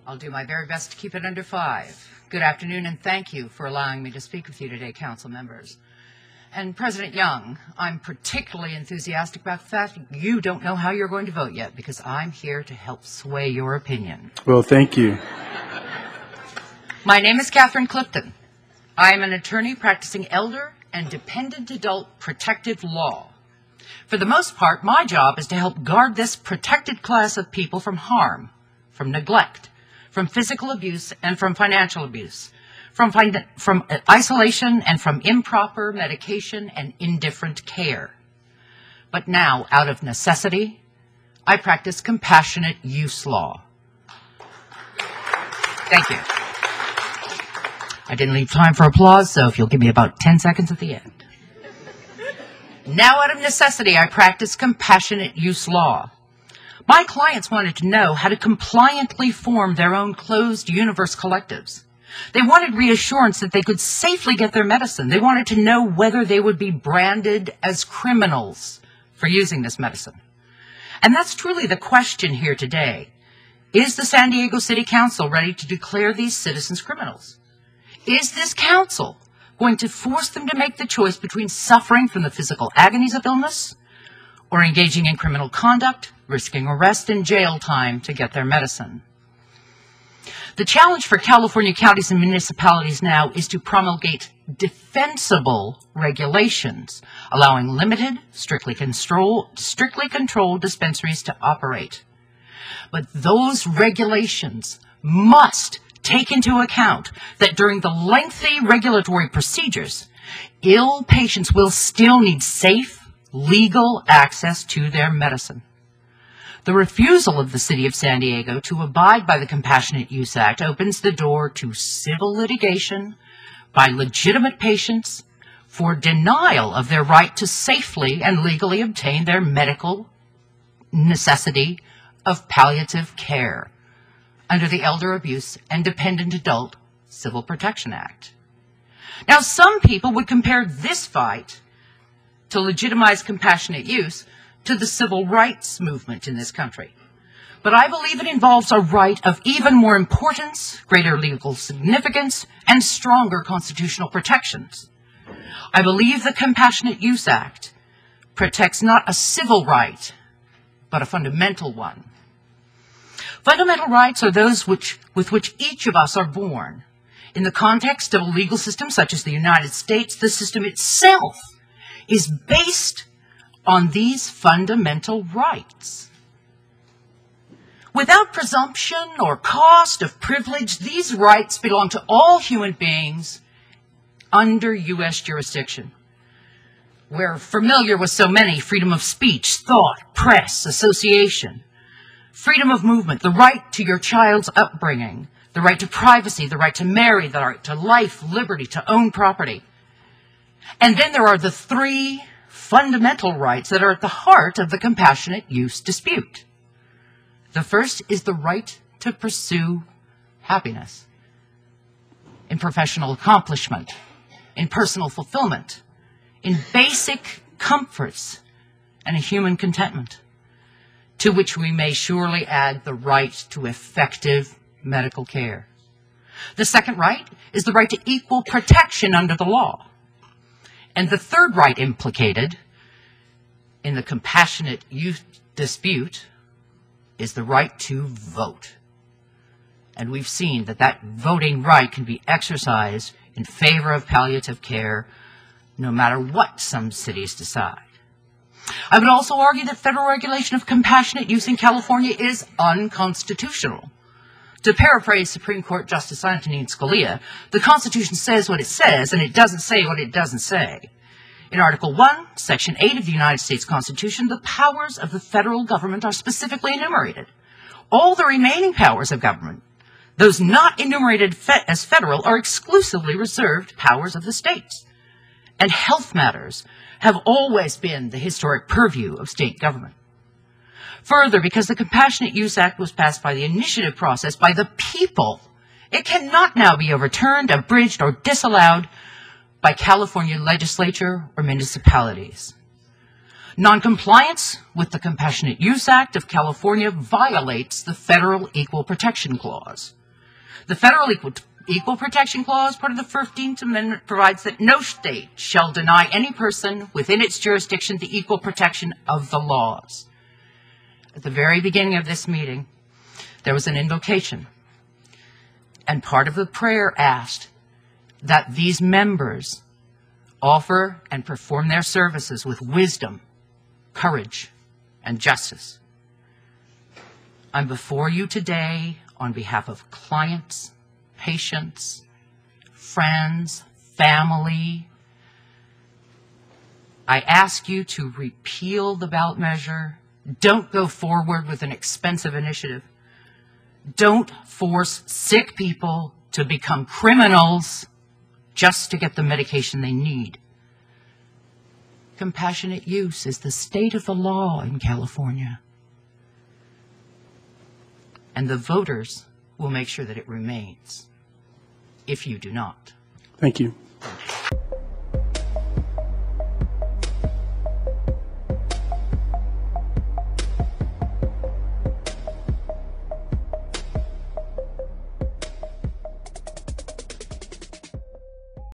I'll do my very best to keep it under 5. Good afternoon, and thank you for allowing me to speak with you today, Council members. And President Young, I'm particularly enthusiastic about the fact that you don't know how you're going to vote yet, because I'm here to help sway your opinion. Well, thank you. My name is Katherine Clifton. I am an attorney practicing elder and dependent adult protective law. For the most part, my job is to help guard this protected class of people from harm, from neglect, from physical abuse, and from financial abuse, from isolation, and from improper medication and indifferent care. But now, out of necessity, I practice compassionate use law. Thank you. I didn't leave time for applause, so if you'll give me about 10 seconds at the end. Now, out of necessity, I practice compassionate use law. My clients wanted to know how to compliantly form their own closed universe collectives. They wanted reassurance that they could safely get their medicine. They wanted to know whether they would be branded as criminals for using this medicine. And that's truly the question here today. Is the San Diego City Council ready to declare these citizens criminals? Is this council going to force them to make the choice between suffering from the physical agonies of illness or engaging in criminal conduct, risking arrest and jail time to get their medicine? The challenge for California counties and municipalities now is to promulgate defensible regulations, allowing limited, strictly controlled dispensaries to operate. But those regulations must take into account that during the lengthy regulatory procedures, ill patients will still need safe, legal access to their medicine. The refusal of the City of San Diego to abide by the Compassionate Use Act opens the door to civil litigation by legitimate patients for denial of their right to safely and legally obtain their medical necessity of palliative care under the Elder Abuse and Dependent Adult Civil Protection Act. Now, some people would compare this fight to legitimize compassionate use to the civil rights movement in this country. But I believe it involves a right of even more importance, greater legal significance, and stronger constitutional protections. I believe the Compassionate Use Act protects not a civil right, but a fundamental one. Fundamental rights are those with which each of us are born. In the context of a legal system such as the United States, the system itself is based on these fundamental rights. Without presumption or cost of privilege, these rights belong to all human beings under U.S. jurisdiction. We're familiar with so many: freedom of speech, thought, press, association, freedom of movement, the right to your child's upbringing, the right to privacy, the right to marry, the right to life, liberty, to own property. And then there are the 3 fundamental rights that are at the heart of the compassionate use dispute. The first is the right to pursue happiness in professional accomplishment, in personal fulfillment, in basic comforts, and a human contentment, to which we may surely add the right to effective medical care. The second right is the right to equal protection under the law. And the third right implicated in the compassionate use dispute is the right to vote. And we've seen that that voting right can be exercised in favor of palliative care no matter what some cities decide. I would also argue that federal regulation of compassionate use in California is unconstitutional. To paraphrase Supreme Court Justice Antonin Scalia, the Constitution says what it says, and it doesn't say what it doesn't say. In Article 1, Section 8 of the United States Constitution, the powers of the federal government are specifically enumerated. All the remaining powers of government, those not enumerated as federal, are exclusively reserved powers of the states. And health matters have always been the historic purview of state government. Further, because the Compassionate Use Act was passed by the initiative process by the people, it cannot now be overturned, abridged, or disallowed by California legislature or municipalities. Noncompliance with the Compassionate Use Act of California violates the Federal Equal Protection Clause. The Federal Equal Protection Clause, part of the 15th Amendment, provides that no state shall deny any person within its jurisdiction the equal protection of the laws. At the very beginning of this meeting, there was an invocation, and part of the prayer asked that these members offer and perform their services with wisdom, courage, and justice. I'm before you today on behalf of clients, patients, friends, family. I ask you to repeal the ballot measure. Don't go forward with an expensive initiative. Don't force sick people to become criminals just to get the medication they need. Compassionate use is the state of the law in California. And the voters will make sure that it remains if you do not. Thank you.